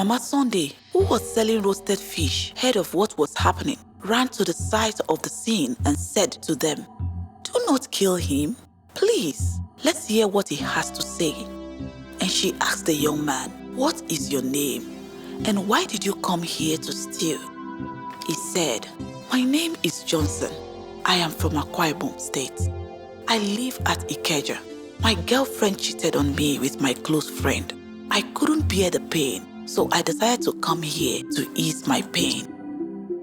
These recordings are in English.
Mama Sunday, who was selling roasted fish, heard of what was happening, ran to the site of the scene and said to them, "Do not kill him. Please, let's hear what he has to say." And she asked the young man, "What is your name? And why did you come here to steal?" He said, "My name is Johnson. I am from Akwa Ibom State. I live at Ikeja. My girlfriend cheated on me with my close friend. I couldn't bear the pain, so I decided to come here to ease my pain.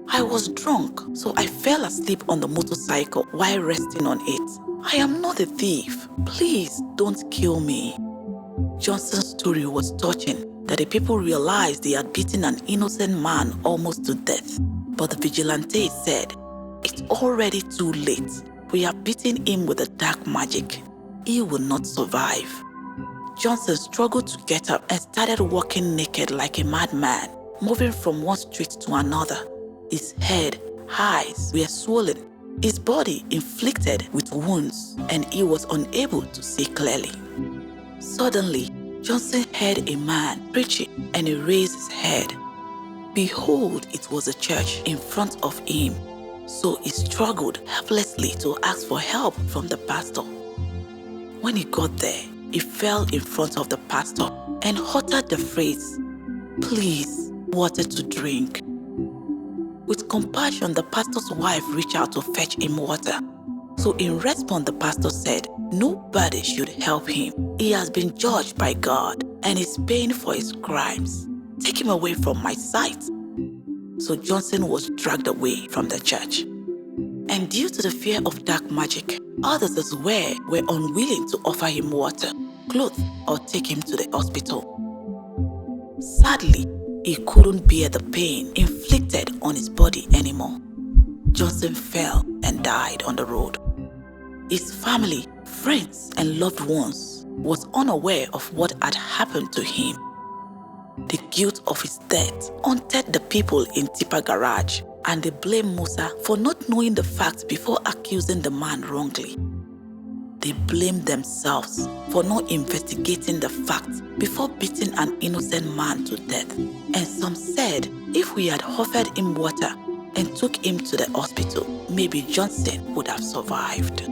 I was drunk, so I fell asleep on the motorcycle while resting on it. I am not a thief. Please don't kill me." Johnson's story was touching, that the people realized they had beaten an innocent man almost to death. But the vigilante said, "It's already too late. We have beaten him with a dark magic. He will not survive." Johnson struggled to get up and started walking naked like a madman, moving from one street to another. His head, eyes were swollen, his body inflicted with wounds, and he was unable to see clearly. Suddenly, Johnson heard a man preaching, and he raised his head. Behold, it was a church in front of him, so he struggled helplessly to ask for help from the pastor. When he got there, he fell in front of the pastor and uttered the phrase, "Please, water to drink." With compassion, the pastor's wife reached out to fetch him water. So in response, the pastor said, "Nobody should help him. He has been judged by God and is paying for his crimes. Take him away from my sight." So Johnson was dragged away from the church. And due to the fear of dark magic, others as well were unwilling to offer him water, clothes, or take him to the hospital. Sadly, he couldn't bear the pain inflicted on his body anymore. Johnson fell and died on the road. His family, friends, and loved ones was unaware of what had happened to him. The guilt of his death haunted the people in Tipa Garage, and they blamed Musa for not knowing the facts before accusing the man wrongly. They blamed themselves for not investigating the facts before beating an innocent man to death. And some said if we had offered him water and took him to the hospital, maybe Johnson would have survived.